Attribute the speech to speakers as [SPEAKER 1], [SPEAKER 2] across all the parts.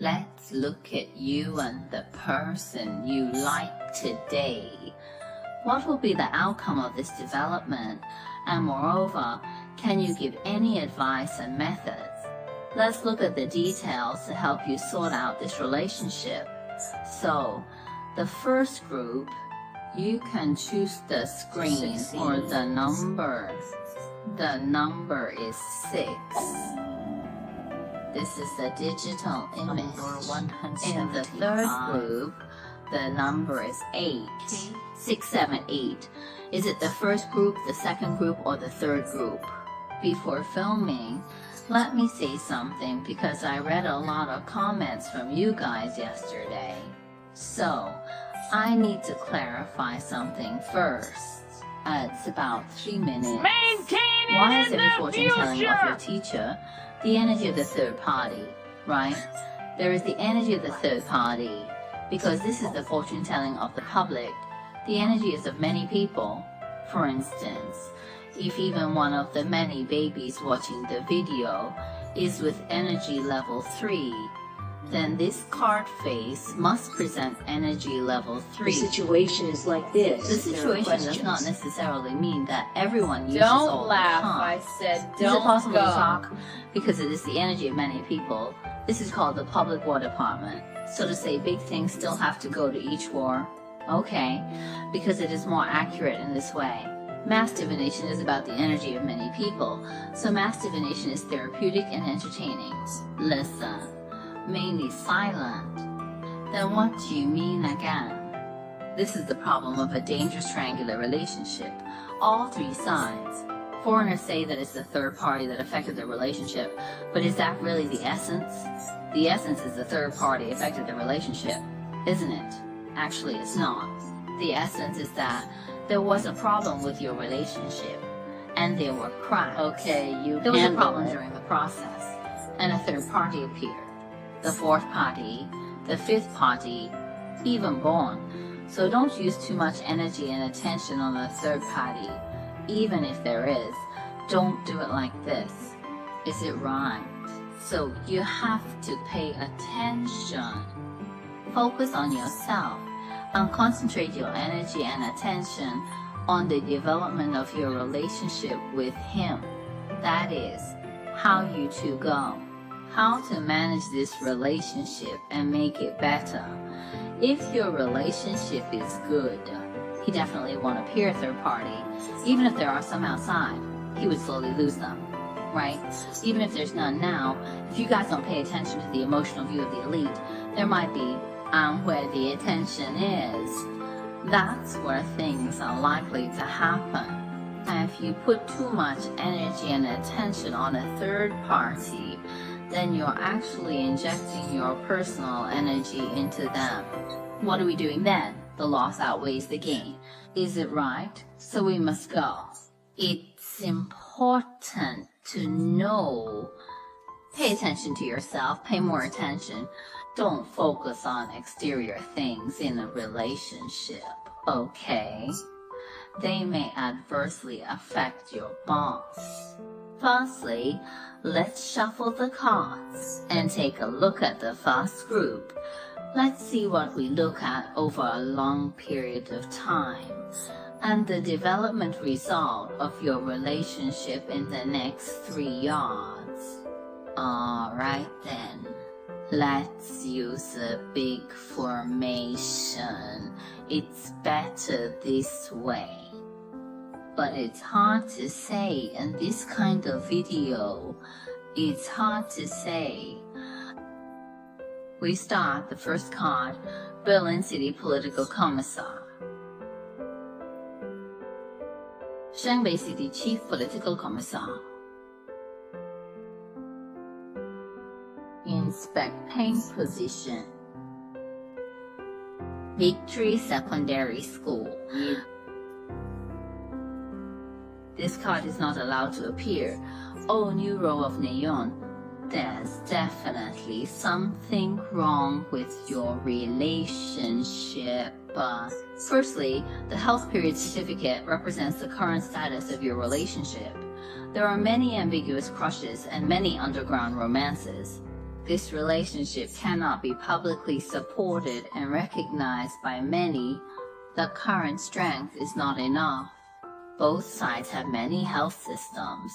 [SPEAKER 1] Let's look at you and the person you like today. What will be the outcome of this development? And moreover, can you give any advice and methods? Let's look at the details to help you sort out this relationship. So, the first group, you can choose the screen
[SPEAKER 2] 16.
[SPEAKER 1] or the number. The number is 6. This is a digital image. In the third group, the number is 8. 6, 7, 8. Is it the first group, the second group, or the third group? Before filming, let me say something because I read a lot of comments from you guys yesterday. So, I need to clarify something first. It's about 3 minutes.
[SPEAKER 2] Maintain
[SPEAKER 1] Why
[SPEAKER 2] it
[SPEAKER 1] is
[SPEAKER 2] in
[SPEAKER 1] every
[SPEAKER 2] the
[SPEAKER 1] fortune telling of your
[SPEAKER 2] future.
[SPEAKER 1] teacher the energy of the third party, right? There is the energy of the third party because this is the fortune telling of the public. The energy is of many people. For instance, if even one of the many babies watching the video is with energy level 3, then this card face must present energy level 3.
[SPEAKER 2] The situation is like this.
[SPEAKER 1] The
[SPEAKER 2] There are
[SPEAKER 1] situation does
[SPEAKER 2] questions.
[SPEAKER 1] not necessarily mean that everyone uses all
[SPEAKER 3] Don't
[SPEAKER 1] the
[SPEAKER 3] laugh,
[SPEAKER 1] time.
[SPEAKER 3] I said
[SPEAKER 1] Is it
[SPEAKER 3] don't
[SPEAKER 1] possible to
[SPEAKER 3] go.
[SPEAKER 1] talk? Because it is the energy of many people. This is called the public war department. So to say big things still have to go to each war. Okay, because it is more accurate in this way. Mass divination is about the energy of many people. So mass divination is therapeutic and entertaining. Listen, mainly silent. Then what do you mean again? This is the problem of a dangerous triangular relationship. All 3 sides. Foreigners say that it's the third party that affected the relationship, but is that really the essence? The essence is the third party affected the relationship, isn't it? Actually, it's not. The essence is that there was a problem with your relationship, and there were cracks.
[SPEAKER 3] Okay, you
[SPEAKER 1] There was a
[SPEAKER 3] handle
[SPEAKER 1] problem
[SPEAKER 3] it.
[SPEAKER 1] during the process, and a third party appeared. The fourth party, the fifth party, even born. So don't use too much energy and attention on the third party. Even if there is, don't do it like this. Is it right? So you have to pay attention. Focus on yourself and concentrate your energy and attention on the development of your relationship with him. That is, how you two go. How to manage this relationship and make it better. If your relationship is good, he definitely won't appear third party. Even if there are some outside, he would slowly lose them, right? Even if there's none now, if you guys don't pay attention to the emotional view of the elite, there might be where the attention is. That's where things are likely to happen. And if you put too much energy and attention on a third party, then you're actually injecting your personal energy into them. What are we doing then? The loss outweighs the gain. Is it right? So we must go. It's important to know. Pay attention to yourself. Pay more attention. Don't focus on exterior things in a relationship, okay? They may adversely affect your bonds. Firstly, let's shuffle the cards and take a look at the first group. Let's see what we look at over a long period of time and the development result of your relationship in the next 3 yards. Alright then, let's use a big formation. It's better this way. But it's hard to say in this kind of video. It's hard to say. We start the first card, Berlin City Political Commissar. Shanghai City Chief Political Commissar. Inspect pain position. Victory Secondary School. This card is not allowed to appear. Oh, new row of neon. There's definitely something wrong with your relationship. Firstly, the health period certificate represents the current status of your relationship. There are many ambiguous crushes and many underground romances. this relationship cannot be publicly supported and recognized by many, the current strength is not enough. Both sides have many health systems.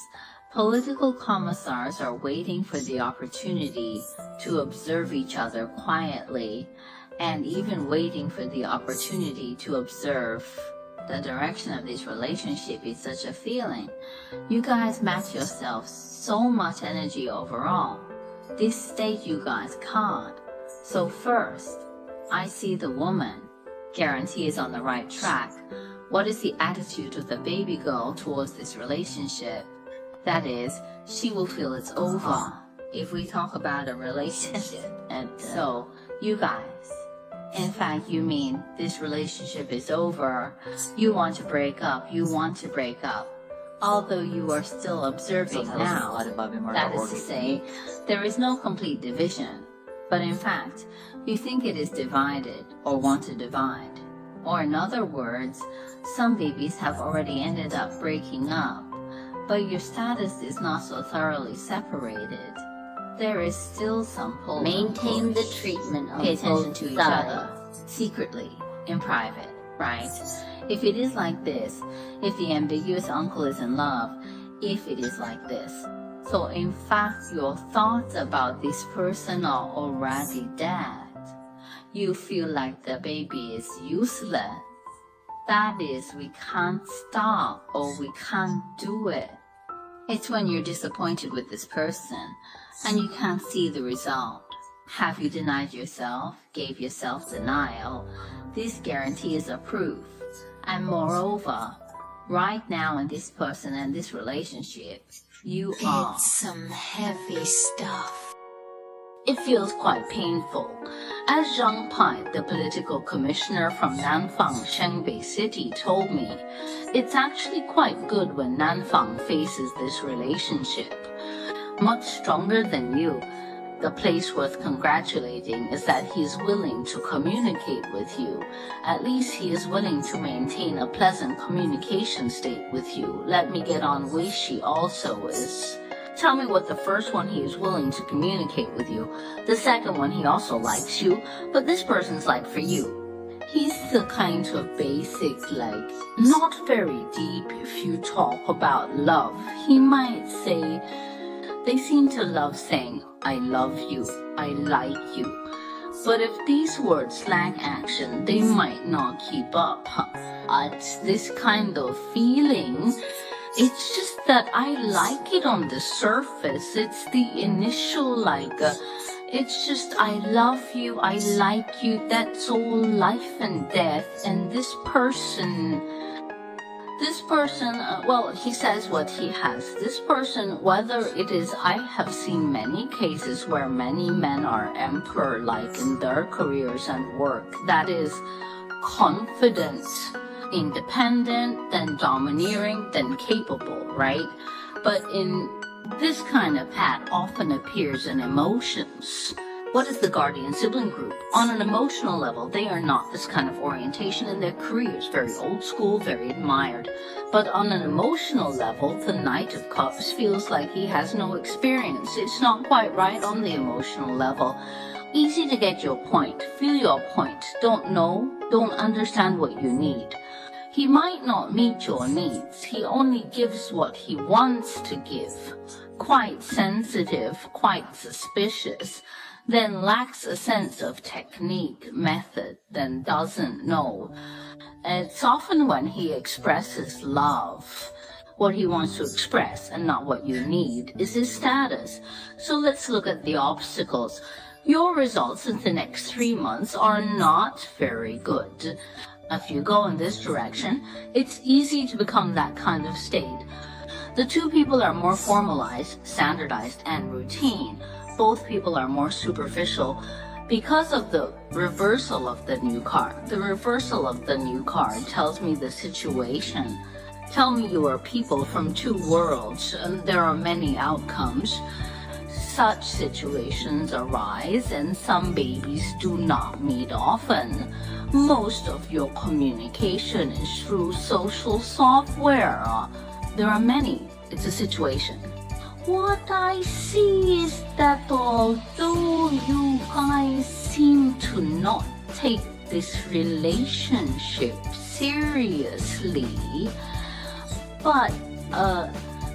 [SPEAKER 1] Political commissars are waiting for the opportunity to observe each other quietly, and even waiting for the opportunity to observe the direction of this relationship is such a feeling. You guys match yourselves so much energy overall. This stage you guys can't. So first, I see the woman. Guarantee is on the right track. What is the attitude of the baby girl towards this relationship? That is, she will feel it's over if we talk about a relationship. And so, you guys, in fact, you mean this relationship is over. You want to break up. Although you are still observing now. That is to say, there is no complete division. But in fact, you think it is divided or want to divide. Or in other words, some babies have already ended up breaking up, but your status is not so thoroughly separated. There is still some pull.
[SPEAKER 3] Maintain the treatment of
[SPEAKER 1] Pay attention
[SPEAKER 3] both
[SPEAKER 1] to each
[SPEAKER 3] sides.
[SPEAKER 1] other, secretly, in private, right? If it is like this, if the ambiguous uncle is in love, if it is like this. So in fact, your thoughts about this person are already dead. You feel like the baby is useless. That is, we can't stop or we can't do it. It's when you're disappointed with this person and you can't see the result. Have you denied yourself, gave yourself denial? This guarantee is a proof. And moreover, right now in this person and this relationship, you are.
[SPEAKER 3] It's some heavy stuff.
[SPEAKER 1] It feels quite painful. As Zhang Pai, the political commissioner from Nanfang, Shengbei City, told me, it's actually quite good when Nanfang faces this relationship. Much stronger than you. The place worth congratulating is that he is willing to communicate with you. At least he is willing to maintain a pleasant communication state with you. Let me get on Weishi also is. Tell me what the first one he is willing to communicate with you. The second one he also likes you, but this person's like for you. He's the kind of basic, like, not very deep if you talk about love. He might say, they seem to love saying, I love you, I like you. But if these words lack action, they might not keep up. It's this kind of feeling. It's just that I like it on the surface. It's the initial it's just I love you, I like you, that's all life and death. And this person, well, he says what he has. This person, whether it is, I have seen many cases where many men are emperor-like in their careers and work. That is, confident, independent, then domineering, then capable, right? But in this kind of path often appears in emotions. What is the guardian sibling group? On an emotional level, they are not this kind of orientation in their careers, very old school, very admired. But on an emotional level, the Knight of Cups feels like he has no experience. It's not quite right on the emotional level. Easy to get your point, feel your point, don't know, don't understand what you need. He might not meet your needs, he only gives what he wants to give. Quite sensitive, quite suspicious, then lacks a sense of technique, method, then doesn't know. It's often when he expresses love. What he wants to express and not what you need is his status. So let's look at the obstacles. Your results in the next 3 months are not very good. If you go in this direction, it's easy to become that kind of state. The two people are more formalized, standardized, and routine. Both people are more superficial because of the reversal of the new card. The reversal of the new card tells me the situation. Tell me you are people from two worlds, and there are many outcomes. Such situations arise, and some babies do not meet often. Most of your communication is through social software. There are many. It's a situation. What I see is that although you guys seem to not take this relationship seriously, but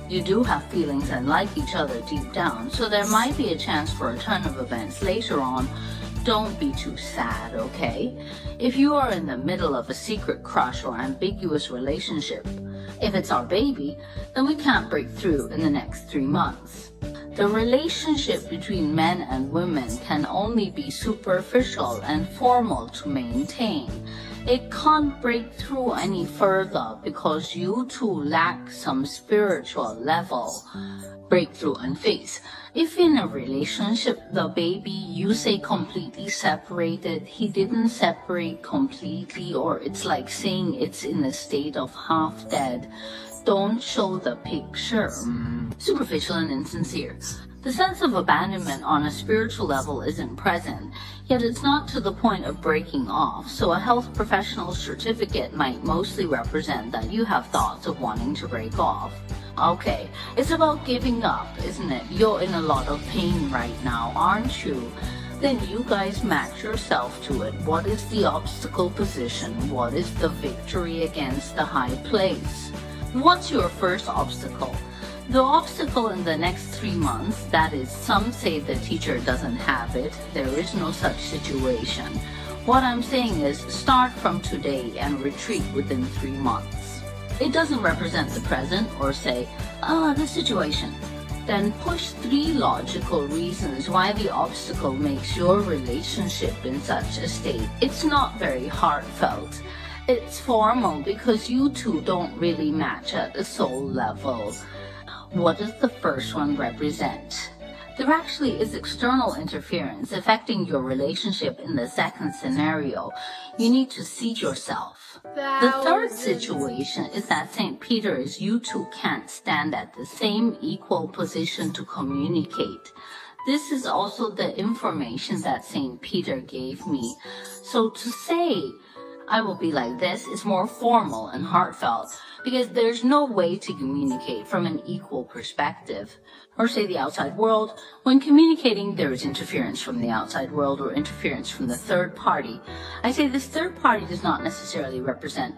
[SPEAKER 1] you do have feelings and like each other deep down, so there might be a chance for a turn of events later on. Don't be too sad, okay? If you are in the middle of a secret crush or ambiguous relationship, if it's our baby, then we can't break through in the next 3 months. The relationship between men and women can only be superficial and formal to maintain. It can't break through any further because you two lack some spiritual level breakthrough and faith. If in a relationship, the baby, you say completely separated, he didn't separate completely, or it's like saying it's in a state of half dead, don't show the picture. Superficial and insincere. The sense of abandonment on a spiritual level isn't present, yet it's not to the point of breaking off, so a health professional certificate might mostly represent that you have thoughts of wanting to break off. Okay, it's about giving up, isn't it? You're in a lot of pain right now, aren't you? Then you guys match yourself to it. What is the obstacle position? What is the victory against the high place? What's your first obstacle? The obstacle in the next 3 months, that is, some say the teacher doesn't have it, there is no such situation. What I'm saying is start from today and retreat within 3 months. It doesn't represent the present or say, the situation. Then push 3 logical reasons why the obstacle makes your relationship in such a state. It's not very heartfelt. It's formal because you two don't really match at the soul level. What does the first one represent? There actually is external interference affecting your relationship in the second scenario. You need to seat yourself. The third situation is that St. Peter is you two can't stand at the same equal position to communicate. This is also the information that St. Peter gave me. So to say, I will be like this is more formal and heartfelt because there's no way to communicate from an equal perspective. Or say the outside world. When communicating, there is interference from the outside world or interference from the third party. I say this third party does not necessarily represent.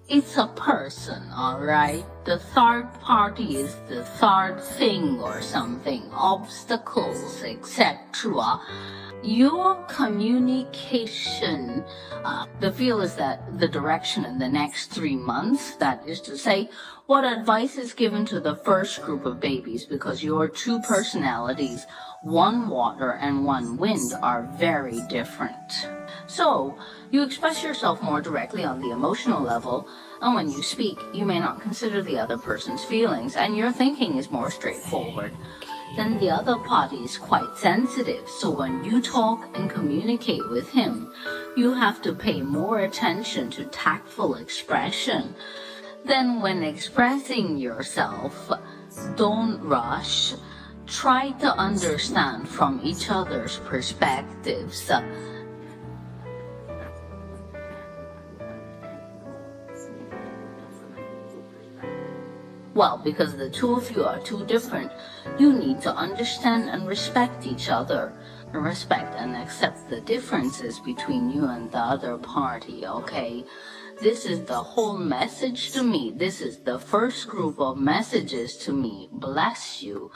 [SPEAKER 1] It's a person, alright? The third party is the third thing or something, obstacles, etc. Your communication, the feel is that the direction in the next 3 months, that is to say, what advice is given to the first group of babies, because your 2 personalities, one water and one wind, are very different. So, you express yourself more directly on the emotional level, and when you speak, you may not consider the other person's feelings, and your thinking is more straightforward. Then the other party is quite sensitive, so when you talk and communicate with him, you have to pay more attention to tactful expression. Then when expressing yourself, don't rush. Try to understand from each other's perspectives. Well, because the 2 of you are too different, you need to understand and respect each other. Respect and accept the differences between you and the other party, okay? This is the whole message to me. This is the first group of messages to me. Bless you.